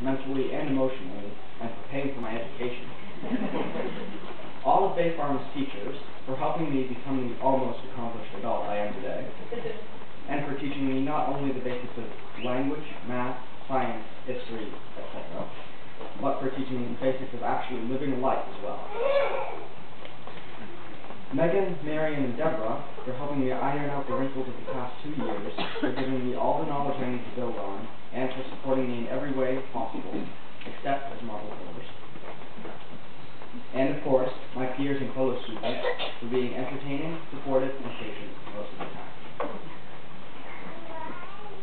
mentally, and emotionally, and for paying for my education. All of Bay Farm's teachers for helping me become the almost accomplished adult I am today, and for teaching me not only the basics of language, math, science, history, etc., but for teaching me the basics of actually living life as well. Megan, Marion, and Deborah for helping me iron out the wrinkles of the past 2 years, for giving me all the knowledge I need to build on, and for supporting me in every way possible, except as model pillars. And of course, my peers and fellow students for being entertaining, supportive, and patient most of the time.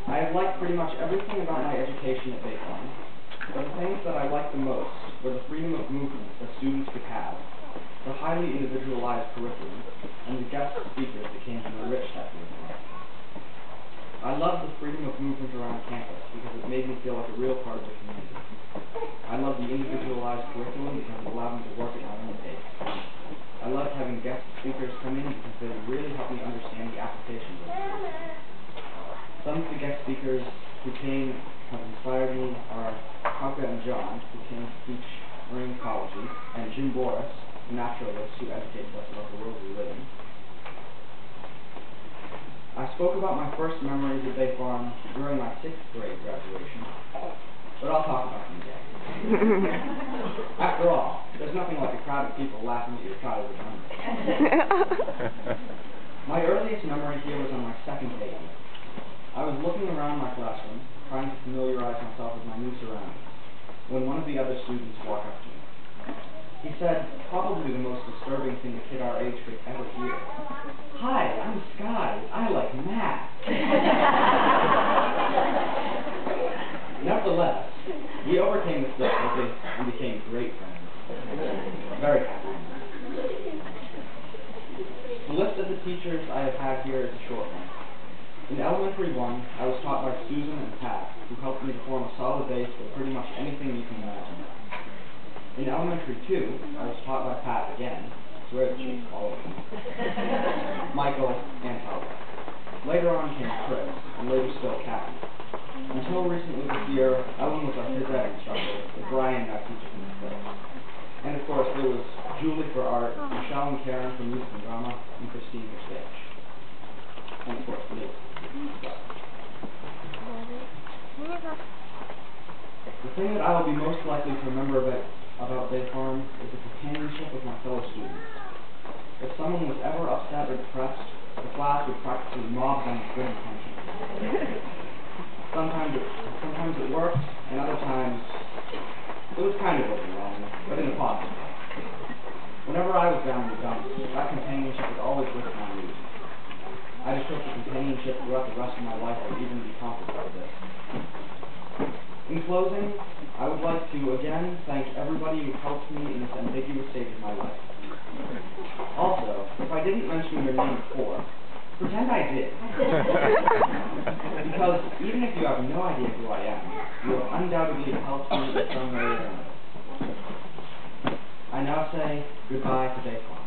I have liked pretty much everything about my education at Bay Farm, but the things that I liked the most were the freedom of movement that students could have, the highly individualized curriculum, and the guest speakers that came to enrich that curriculum. I loved the freedom of movement around campus because it made me feel like a real part of the community. I loved the individualized curriculum because it allowed me to work at my own pace. I loved having guest speakers come in because they would really help me understand the applications of it. Some of the guest speakers who came have inspired me are Hauke and John, who came to teach marine ecology, and Jim Boris, a naturalist who educated us about the world we live in. I spoke about my first memories at Bay Farm during my 6th grade graduation, but I'll talk about them again. After all, there's nothing like a crowd of people laughing at your childhood memories. My earliest memory here was on my 2nd day here. I was looking around my classroom, trying to familiarize myself with my new surroundings, when one of the other students walked up to me. He said probably the most disturbing thing a kid our age could ever hear. "Hi, I'm Sky. I like math." Nevertheless, we overcame the difficulty and became great friends. Very happy. The list of the teachers I have had here is a short one. In Elementary 1, I was taught by Susan and Pat, who helped me to form a solid base for pretty much anything you can imagine. In Elementary 2, I was taught by Pat again, swear that she's all of them, Michael, and Howard. Later on came Chris, and later still Kathy. Until recently this year, Ellen was our phys ed instructor, with Brian now teaches in his place. And of course, there was Julie for art, Michelle and Karen for music and drama, and Christine for stage. And of course, me. The thing that I will be most likely to remember about Bay Farm is the companionship with my fellow students. If someone was ever upset or depressed, the class would practically mob them with good intentions. Sometimes it worked, and other times it was kind of overwhelming, but in a positive way. Whenever I was down in the dumps, that companionship was always with my mood. I just hope the companionship throughout the rest of my life will even be conquered by this. In closing, I would like to again thank everybody who helped me in this ambiguous stage of my life. Also, if I didn't mention your name before, pretend I did. Because even if you have no idea who I am, you have undoubtedly helped me in some way or another. I now say goodbye to Bay Farm.